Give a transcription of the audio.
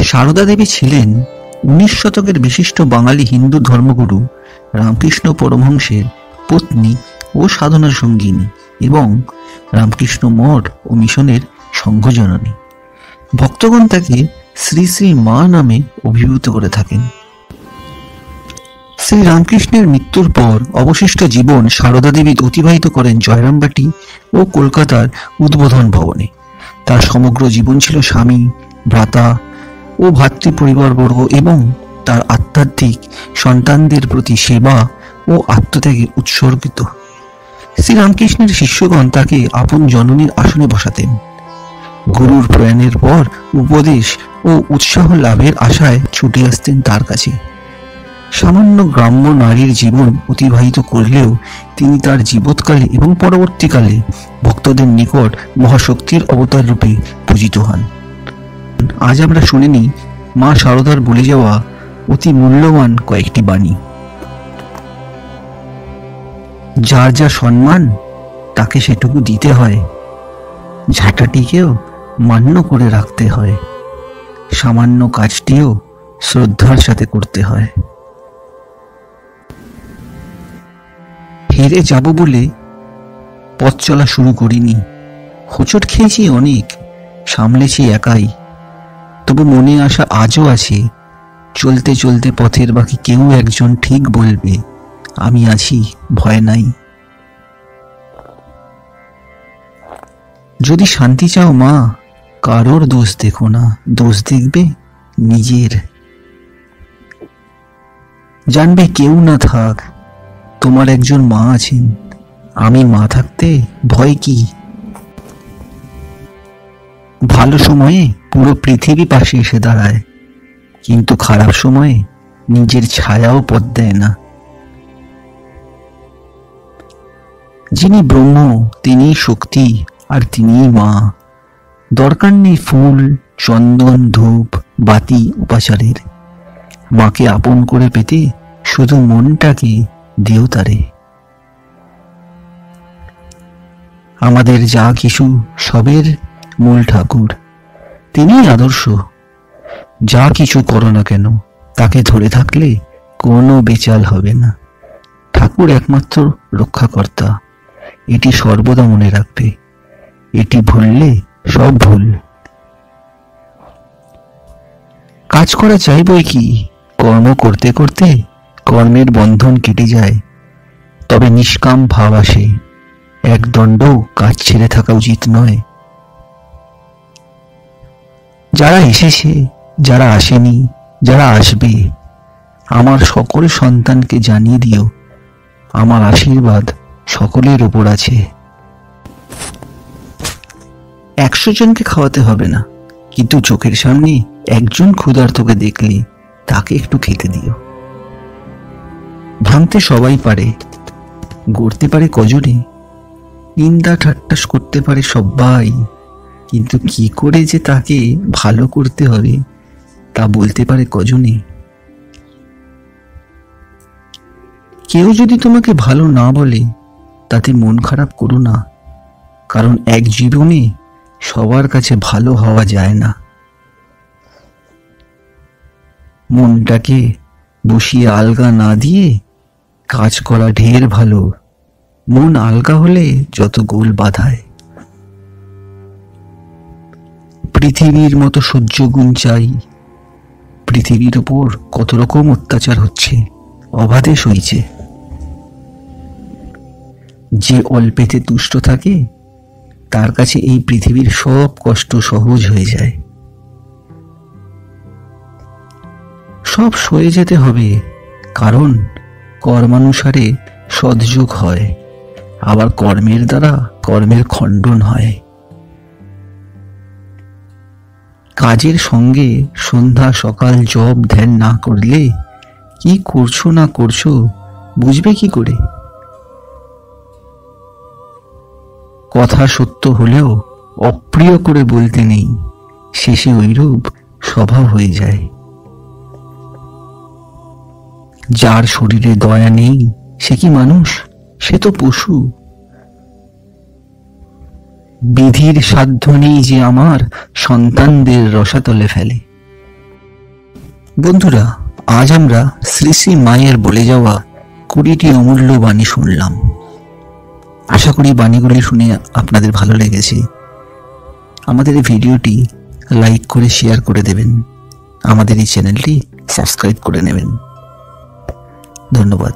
সারদা দেবী ছিলেন 19 শতকের বিশিষ্ট বাঙালি হিন্দু ধর্মগুরু রামকৃষ্ণ পরমহংসের পত্নী ও সাধনা সঙ্গিনী এবং রামকৃষ্ণ মঠ ও মিশনের সংঘজননী। ভক্তগণ তাকে শ্রী শ্রী মা নামে অভিভূত করে থাকেন। শ্রী রামকৃষ্ণের মৃত্যুর পর অবশিষ্ট জীবন সারদা দেবী অতিবাহিত করেন জয়রামবাটি ও কলকাতার উদ্বোধন ভবনে। তার সমগ্র জীবন ছিল স্বামী, ভ্রাতা ও ভাতৃ পরিবারবর্গ এবং তার আধ্যাত্মিক সন্তানদের প্রতি সেবা ও আত্মত্যাগে উৎসর্গিত। শ্রীরামকৃষ্ণের শিষ্যগণ তাকে আপন জননীর আসনে বসাতেন। গুরুর প্রয়াণের পর উপদেশ ও উৎসাহ লাভের আশায় ছুটে আসতেন তার কাছে। সামান্য গ্রাম্য নারীর জীবন অতিবাহিত করলেও তিনি তার জীবৎকালে এবং পরবর্তীকালে ভক্তদের নিকট মহাশক্তির অবতার রূপে পূজিত হন। আজ আমরা শুনে নিই মা সারদার বলে যাওয়া অতি মূল্যবান কয়েকটি বাণী। যার যা সম্মান তাকে সেটুকু দিতে হয়, ঝাঁটাটিকেও মান্য করে রাখতে হয়, সামান্য কাজটিও শ্রদ্ধার সাথে করতে হয়। হেরে যাব বলে পথ চলা শুরু করিনি, হোঁচট খেয়েছি অনেক, সামলেছি একাই, তবু মনে আশা আজও আছে, চলতে চলতে পথের বাকি কেউ একজন ঠিক বলবে আমি আছি, ভয় নাই। যদি শান্তি চাও মা, কারোর দোষ দেখো না, দোষ দেখবে নিজের। জানবে কেউ না থাক, তোমার একজন মা আছেন, আমি মা থাকতে ভয় কি। ভালো সময়ে পুরো পৃথিবী পাশে এসে দাঁড়ায়, কিন্তু খারাপ সময়ে নিজের ছায়াও পথ দেয় না। যিনি ব্রহ্ম তিনি শক্তি আর তিনিই মা। দরকার নেই ফুল, চন্দন, ধূপ, বাতি, উপাচারের। মাকে আপন করে পেতে শুধু মনটাকে দিও তারে। আমাদের যা কিছু সবের মূল ঠাকুর, তিনি আদর্শ। যা কিছু করো না কেন তাকে ধরে থাকলে কোনো বেচাল হবে না। ঠাকুর একমাত্র রক্ষাকর্তা, এটি সর্বদা মনে রাখবে। এটি ভুললে সব ভুল। কাজ করা চাই বই কি, কর্ম করতে করতে কর্মের বন্ধন কেটে যায়, তবে নিষ্কাম ভাব আসে। এক দণ্ডও কাজ ছেড়ে থাকা উচিত নয়। যারা এসেছে, যারা আসেনি, যারা আসবে, আমার সকল সন্তানকে জানিয়ে দিও আমার আশীর্বাদ সকলের উপর আছে। 100 জনকে খাওয়াতে হবে না, কিন্তু চোখের সামনে একজন ক্ষুধার্তকে দেখলে তাকে একটু খেতে দিও। ভাঙতে সবাই পারে, গড়তে পারে কজনে। নিন্দা ঠাট্টাস করতে পারে সবাই, কিন্তু কি করে যে তাকে ভালো করতে হবে তা বলতে পারে কজনে। কেউ যদি তোমাকে ভালো না বলে তাতে মন খারাপ করো না, কারণ এক জীবনে সবার কাছে ভালো হওয়া যায় না। মনটাকে বসিয়ে আলগা না দিয়ে কাজ করা ঢের ভালো। মন আলগা হলে যত গোল বাধায়। পৃথিবীর মতো সহ্য গুণ চাই। পৃথিবীর ওপর কত রকম অত্যাচার হচ্ছে, অবাধে সইছে। যে অল্পেতে তুষ্ট থাকে তার কাছে এই পৃথিবীর সব কষ্ট সহজ হয়ে যায়। সব সয়ে যেতে হবে, কারণ কর্মানুসারে সৎযোগ হয়, আবার কর্মের দ্বারা কর্মের খণ্ডন হয়। কাজের সঙ্গে সন্ধ্যা সকাল জপ ধ্যান না করলে কি করছো না করছো বুঝবে কি করে। কথা সত্য হলেও অপ্রিয় করে বলতে নেই, শেষে ওইরূপ স্বভাব হয়ে যায়। যার শরীরে দয়া নেই সে কি মানুষ, সে তো পশু। বিধির সাধ্য নেই যে আমার সন্তানদের রসাতলে ফেলে। বন্ধুরা, আজ আমরা শ্রী শ্রী মায়ের বলে যাওয়া 20টি অমূল্য বাণী শুনলাম। আশা করি বাণীগুলি শুনে আপনাদের ভালো লেগেছে। আমাদের এই ভিডিওটি লাইক করে শেয়ার করে দেবেন, আমাদের এই চ্যানেলটি সাবস্ক্রাইব করে নেবেন। ধন্যবাদ।